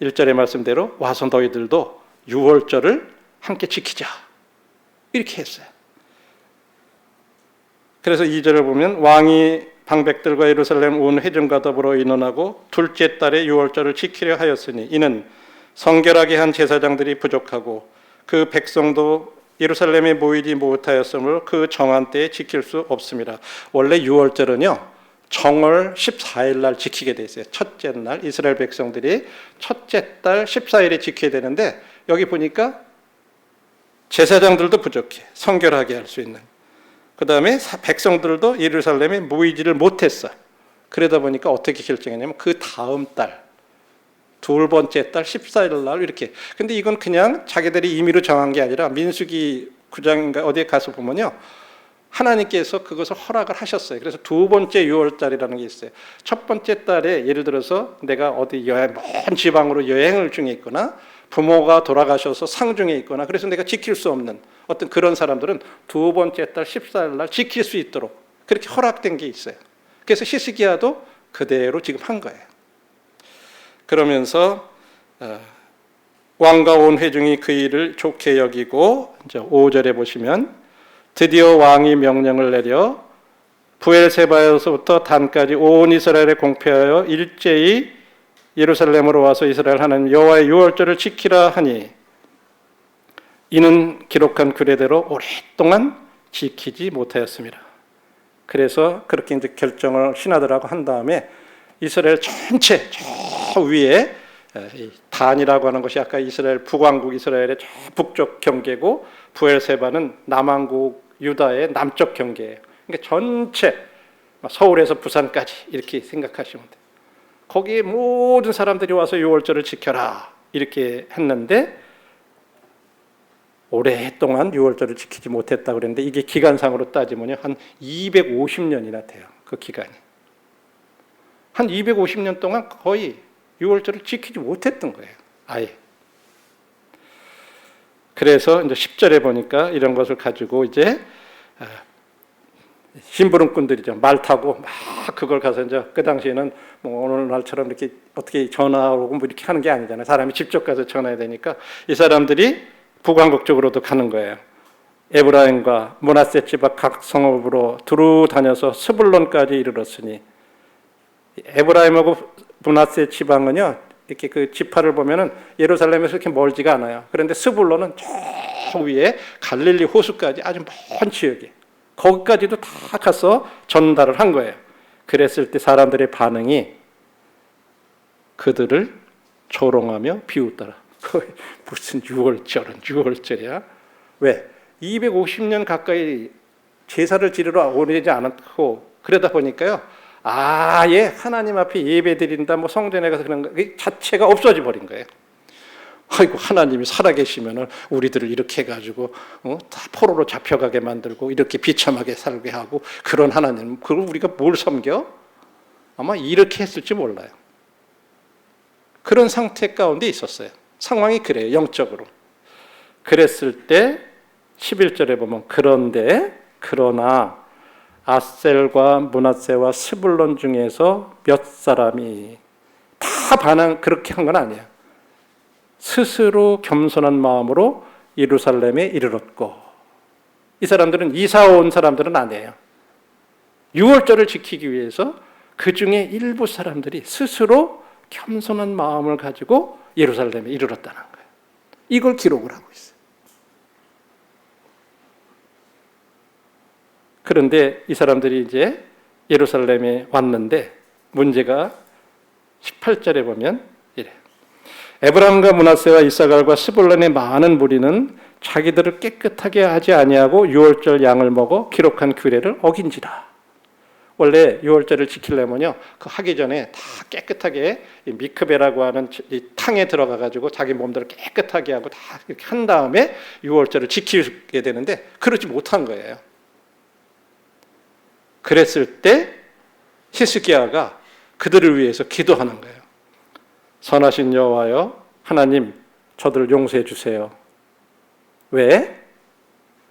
1절의 말씀대로 와서 너희들도 유월절을 함께 지키자, 이렇게 했어요. 그래서 2절을 보면 왕이 방백들과 예루살렘 온 회중과 더불어 의논하고 둘째 달에 유월절을 지키려 하였으니 이는 성결하게 한 제사장들이 부족하고 그 백성도 예루살렘에 모이지 못하였으므로 그 정한 때에 지킬 수 없습니다. 원래 유월절은요, 정월 14일 날 지키게 돼 있어요. 첫째 날 이스라엘 백성들이 첫째 달 14일에 지켜야 되는데, 여기 보니까 제사장들도 부족해, 성결하게 할 수 있는. 그 다음에 백성들도 예루살렘에 모이지를 못했어. 그러다 보니까 어떻게 결정했냐면 그 다음 달, 두 번째 달 14일 날 이렇게. 근데 이건 그냥 자기들이 임의로 정한 게 아니라 민수기 9장인가 어디에 가서 보면요, 하나님께서 그것을 허락을 하셨어요. 그래서 두 번째 유월달이라는 게 있어요. 첫 번째 달에 예를 들어서 내가 어디 여행, 먼 지방으로 여행을 중에 있거나 부모가 돌아가셔서 상중에 있거나 그래서 내가 지킬 수 없는 어떤 그런 사람들은 두 번째 달 14일 날 지킬 수 있도록 그렇게 허락된 게 있어요. 그래서 히스기야도 그대로 지금 한 거예요. 그러면서 왕과 온 회중이 그 일을 좋게 여기고, 이제 5절에 보시면 드디어 왕이 명령을 내려 부엘세바에서부터 단까지 온 이스라엘에 공표하여 일제히 예루살렘으로 와서 이스라엘 하나님 여호와의 유월절을 지키라 하니 이는 기록한 규례대로 오랫동안 지키지 못하였습니다. 그래서 그렇게 이제 결정을 신하들하고 한 다음에 이스라엘 전체 저 위에 단이라고 하는 것이 아까 이스라엘 북왕국 이스라엘의 저 북쪽 경계고, 부엘세바는 남왕국 유다의 남쪽 경계예요. 그러니까 전체 서울에서 부산까지 이렇게 생각하시면 돼요. 거기에 모든 사람들이 와서 유월절을 지켜라 이렇게 했는데 오랫동안 유월절을 지키지 못했다고 그랬는데 이게 기간상으로 따지면요 한 250년이나 돼요. 그 기간이 한 250년 동안 거의 유월절을 지키지 못했던 거예요. 아예. 그래서 이제 10절에 보니까 이런 것을 가지고 이제 심부름꾼들이죠. 말 타고 막 그걸 가서 이제 그 당시에는 뭐 오늘날처럼 이렇게 어떻게 전화 오고 뭐 이렇게 하는 게 아니잖아요. 사람이 직접 가서 전화해야 되니까 이 사람들이 북왕국 쪽으로도 가는 거예요. 에브라임과 므낫세 지방 각 성읍으로 두루 다녀서 스불론까지 이르렀으니, 에브라임하고 므낫세 지방은요 이렇게 그 지파를 보면은 예루살렘에서 그렇게 멀지가 않아요. 그런데 스불론은 저 위에 갈릴리 호수까지 아주 먼 지역에 거기까지도 다 가서 전달을 한 거예요. 그랬을 때 사람들의 반응이 그들을 조롱하며 비웃더라. 무슨 유월절이야? 왜? 250년 가까이 제사를 지르러 오르지 않았고 그러다 보니까요. 아예 하나님 앞에 예배 드린다, 뭐 성전에 가서 그런 거 자체가 없어져 버린 거예요. 아이고 하나님이 살아계시면은 우리들을 이렇게 해가지고 다 포로로 잡혀가게 만들고 이렇게 비참하게 살게 하고 그런 하나님, 그걸 우리가 뭘 섬겨? 아마 이렇게 했을지 몰라요. 그런 상태 가운데 있었어요. 상황이 그래요. 영적으로. 그랬을 때 11절에 보면 그러나 아셀과 므낫세와 스불론 중에서 몇 사람이 다 반응 그렇게 한 건 아니에요. 스스로 겸손한 마음으로 예루살렘에 이르렀고, 이 사람들은 이사 온 사람들은 아니에요. 유월절을 지키기 위해서 그 중에 일부 사람들이 스스로 겸손한 마음을 가지고 예루살렘에 이르렀다는 거예요. 이걸 기록을 하고 있어요. 그런데 이 사람들이 이제 예루살렘에 왔는데 문제가 18절에 보면 이래요. 에브라임과 므낫세와 이사갈과 스불론의 많은 무리는 자기들을 깨끗하게 하지 아니하고 유월절 양을 먹어 기록한 규례를 어긴지라. 원래 유월절을 지키려면요, 그 하기 전에 다 깨끗하게 미크베라고 하는 이 탕에 들어가 가지고 자기 몸들을 깨끗하게 하고 다 이렇게 한 다음에 유월절을 지키게 되는데 그러지 못한 거예요. 그랬을 때 히스기야가 그들을 위해서 기도하는 거예요. 선하신 여호와여, 하나님 저들을 용서해 주세요. 왜?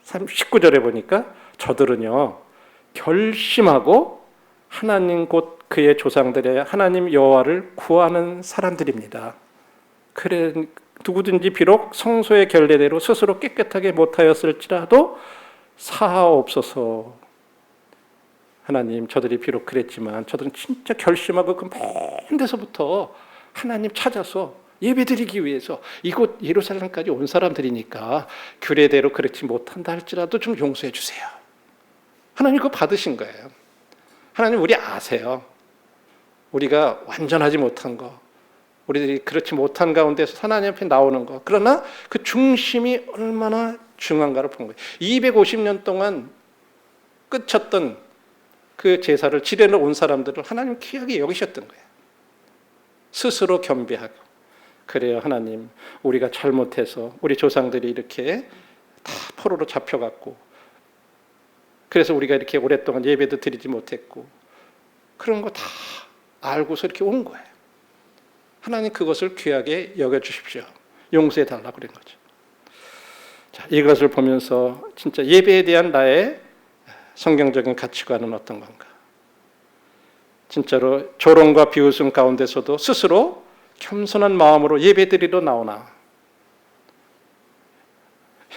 19절에 보니까 저들은요 결심하고 하나님 곧 그의 조상들의 하나님 여호와를 구하는 사람들입니다. 그래 누구든지 비록 성소의 결례대로 스스로 깨끗하게 못하였을지라도 사하옵소서. 하나님, 저들이 비록 그랬지만 저들은 진짜 결심하고 그 먼 데서부터 하나님 찾아서 예배드리기 위해서 이곳 예루살렘까지 온 사람들이니까 규례대로 그렇지 못한다 할지라도 좀 용서해 주세요. 하나님 그거 받으신 거예요. 하나님 우리 아세요. 우리가 완전하지 못한 거, 우리들이 그렇지 못한 가운데서 하나님 앞에 나오는 거, 그러나 그 중심이 얼마나 중요한가를 본 거예요. 250년 동안 끝쳤던 그 제사를 지내러 온 사람들을 하나님 귀하게 여기셨던 거예요. 스스로 겸비하고. 그래요, 하나님 우리가 잘못해서 우리 조상들이 이렇게 다 포로로 잡혀갔고, 그래서 우리가 이렇게 오랫동안 예배도 드리지 못했고, 그런 거 다 알고서 이렇게 온 거예요. 하나님 그것을 귀하게 여겨주십시오. 용서해 달라고 그런 거죠. 자, 이것을 보면서 진짜 예배에 대한 나의 성경적인 가치관은 어떤 건가? 진짜로 조롱과 비웃음 가운데서도 스스로 겸손한 마음으로 예배드리러 나오나?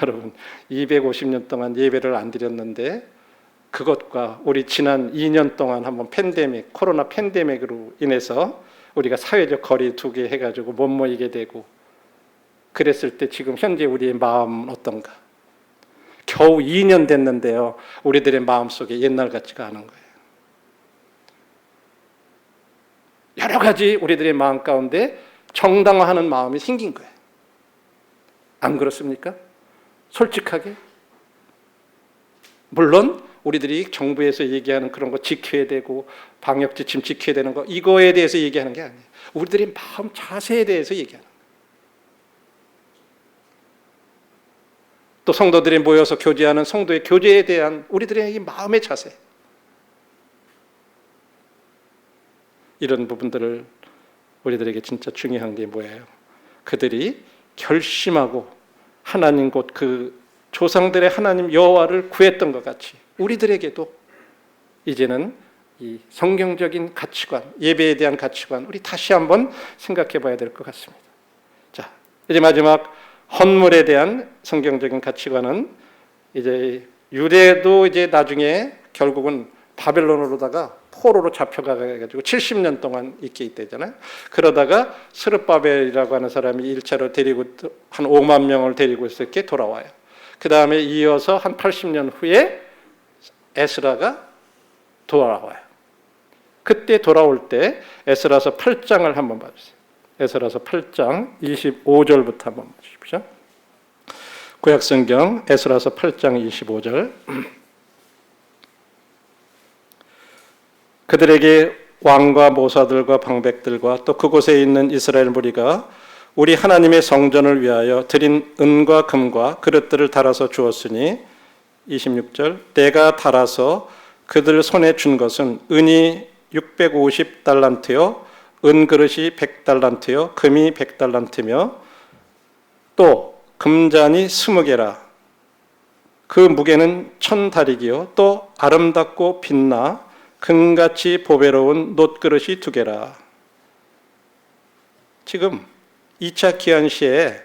여러분 250년 동안 예배를 안 드렸는데 그것과 우리 지난 2년 동안 한번 팬데믹, 코로나 팬데믹으로 인해서 우리가 사회적 거리 두게 해가지고 못 모이게 되고 그랬을 때 지금 현재 우리의 마음은 어떤가? 겨우 2년 됐는데요, 우리들의 마음속에 옛날 같지가 않은 거예요. 여러 가지 우리들의 마음 가운데 정당화하는 마음이 생긴 거예요. 안 그렇습니까? 솔직하게. 물론 우리들이 정부에서 얘기하는 그런 거 지켜야 되고 방역 지침 지켜야 되는 거, 이거에 대해서 얘기하는 게 아니에요. 우리들의 마음 자세에 대해서 얘기하는 거예요. 또 성도들이 모여서 교제하는 성도의 교제에 대한 우리들의 이 마음의 자세, 이런 부분들을 우리들에게 진짜 중요한 게 뭐예요? 그들이 결심하고 하나님 곧 그 조상들의 하나님 여호와를 구했던 것 같이 우리들에게도 이제는 이 성경적인 가치관, 예배에 대한 가치관, 우리 다시 한번 생각해 봐야 될 것 같습니다. 자, 이제 마지막 헌물에 대한 성경적인 가치관은 이제 유대도 이제 나중에 결국은 바벨론으로다가 포로로 잡혀가가지고 70년 동안 있게 있대잖아요. 그러다가 스룹바벨이라고 하는 사람이 1차로 데리고 한 5만 명을 데리고 이렇게 돌아와요. 그 다음에 이어서 한 80년 후에 에스라가 돌아와요. 그때 돌아올 때 에스라서 8장을 한번 봐주세요. 에스라서 8장 25절부터 한번 보십시오. 구약성경 에스라서 8장 25절. 그들에게 왕과 모사들과 방백들과 또 그곳에 있는 이스라엘 무리가 우리 하나님의 성전을 위하여 드린 은과 금과 그릇들을 달아서 주었으니 26절 내가 달아서 그들 손에 준 것은 은이 650달란트요 은그릇이 100달란트요 금이 100달란트며 또 금잔이 20개라 그 무게는 1000다리기요 또 아름답고 빛나 금같이 보배로운 놋그릇이 2개라. 지금 2차 기한 시에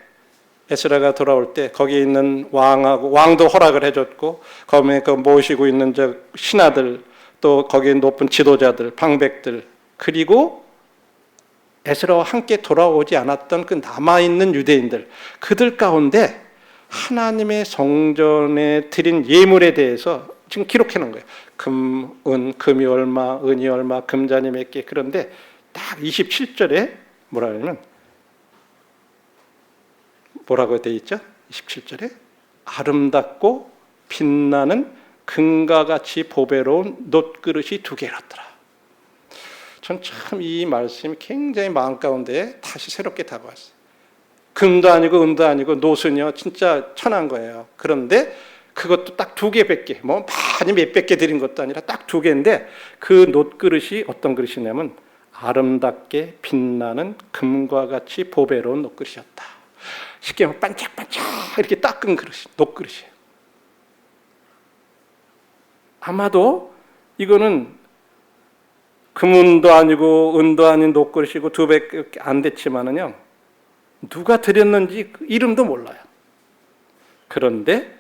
에스라가 돌아올 때 거기 있는 왕도 허락을 해줬고 거기에 그 모시고 있는 저 신하들 또 거기에 높은 지도자들 방백들 그리고 에스라와 함께 돌아오지 않았던 그 남아있는 유대인들 그들 가운데 하나님의 성전에 드린 예물에 대해서 지금 기록해 놓은 거예요. 금이 얼마, 은이 얼마, 금잔이 몇 개. 그런데 딱 27절에 뭐라고 되어 있죠? 27절에 아름답고 빛나는 금과 같이 보배로운 놋그릇이 2개였더라. 전 참 이 말씀이 굉장히 마음 가운데 다시 새롭게 다가왔어요. 금도 아니고 은도 아니고 놋은요 진짜 천한 거예요. 그런데 그것도 딱 2개밖에, 뭐 많이 몇백 개 드린 것도 아니라 딱 2개인데 그 놋그릇이 어떤 그릇이냐면 아름답게 빛나는 금과 같이 보배로운 놋그릇이었다. 쉽게 말하면 반짝반짝 이렇게 닦은 그릇이, 녹그릇이에요. 아마도 이거는 금은도 아니고 은도 아닌 녹그릇이고 2배밖에 안 됐지만은요, 누가 드렸는지 이름도 몰라요. 그런데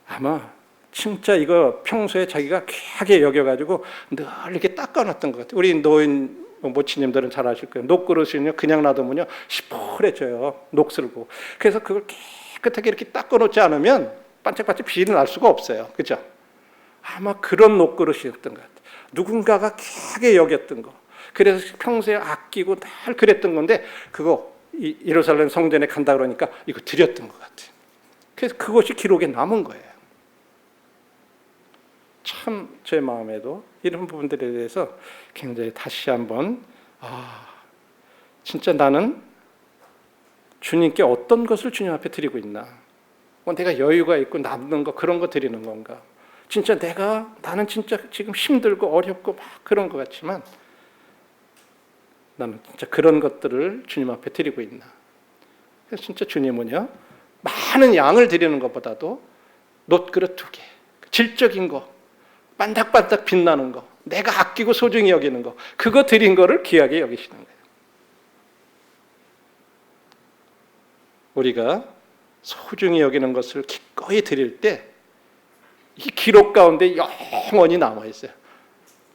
아마 진짜 이거 평소에 자기가 귀하게 여겨가지고 늘 이렇게 닦아놨던 것 같아요. 우리 노인 모치님들은 잘 아실 거예요. 녹그릇은요 그냥 놔두면요 시퍼래져요. 녹슬고. 그래서 그걸 깨끗하게 이렇게 닦아놓지 않으면 반짝반짝 빛이 날 수가 없어요. 그죠? 아마 그런 녹그릇이었던 것 같아요. 누군가가 귀하게 여겼던 거. 그래서 평소에 아끼고 늘 그랬던 건데 그거 예루살렘 성전에 간다 그러니까 이거 드렸던 것 같아요. 그래서 그것이 기록에 남은 거예요. 참 제 마음에도 이런 부분들에 대해서 굉장히 다시 한번 진짜 나는 주님께 어떤 것을 주님 앞에 드리고 있나? 내가 여유가 있고 남는 거 그런 거 드리는 건가? 진짜 나는 진짜 지금 힘들고 어렵고 막 그런 것 같지만 나는 진짜 그런 것들을 주님 앞에 드리고 있나? 그래서 진짜 주님은요 많은 양을 드리는 것보다도 놋그릇 2개, 질적인 거, 반짝반짝 빛나는 거, 내가 아끼고 소중히 여기는 거, 그거 드린 거를 귀하게 여기시는 거예요. 우리가 소중히 여기는 것을 기꺼이 드릴 때 이 기록 가운데 영원히 남아있어요.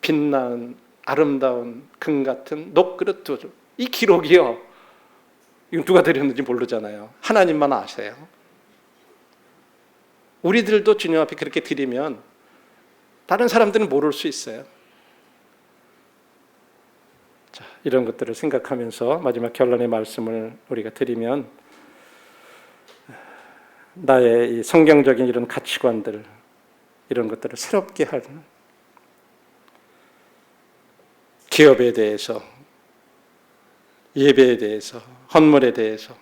빛나는 아름다운 금 같은 녹그릇 2줄. 이 기록이요. 이거 누가 드렸는지 모르잖아요. 하나님만 아세요. 우리들도 주님 앞에 그렇게 드리면 다른 사람들은 모를 수 있어요. 자, 이런 것들을 생각하면서 마지막 결론의 말씀을 우리가 드리면 나의 이 성경적인 이런 가치관들 이런 것들을 새롭게 하는 기업에 대해서, 예배에 대해서, 헌물에 대해서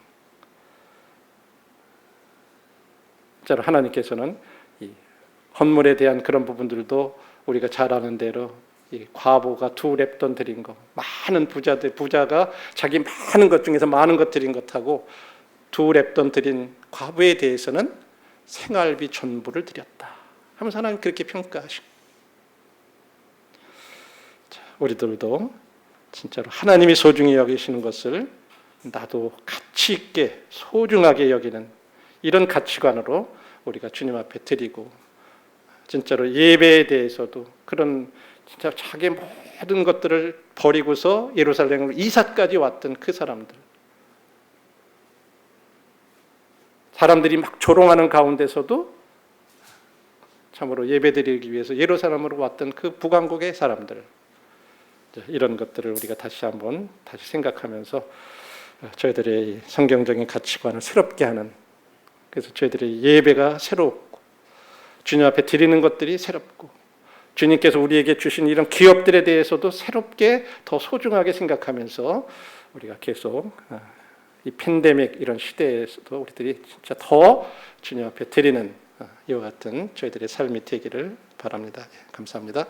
진짜로 하나님께서는 이 헌물에 대한 그런 부분들도 우리가 잘 아는 대로 이 과부가 2렙돈 드린 거, 많은 부자가 자기 많은 것 중에서 많은 것 드린 것하고 2렙돈 드린 과부에 대해서는 생활비 전부를 드렸다 하면서 하나님 그렇게 평가하시고, 우리들도 진짜로 하나님이 소중히 여기시는 것을 나도 가치 있게 소중하게 여기는 이런 가치관으로 우리가 주님 앞에 드리고, 진짜로 예배에 대해서도 그런 진짜 자기 모든 것들을 버리고서 예루살렘으로 이삿까지 왔던 그 사람들이 막 조롱하는 가운데서도 참으로 예배드리기 위해서 예루살렘으로 왔던 그 북왕국의 사람들, 이런 것들을 우리가 다시 한번 생각하면서 저희들의 성경적인 가치관을 새롭게 하는, 그래서 저희들의 예배가 새롭고 주님 앞에 드리는 것들이 새롭고 주님께서 우리에게 주신 이런 기업들에 대해서도 새롭게 더 소중하게 생각하면서 우리가 계속 이 팬데믹 이런 시대에서도 우리들이 진짜 더 주님 앞에 드리는 이와 같은 저희들의 삶이 되기를 바랍니다. 감사합니다.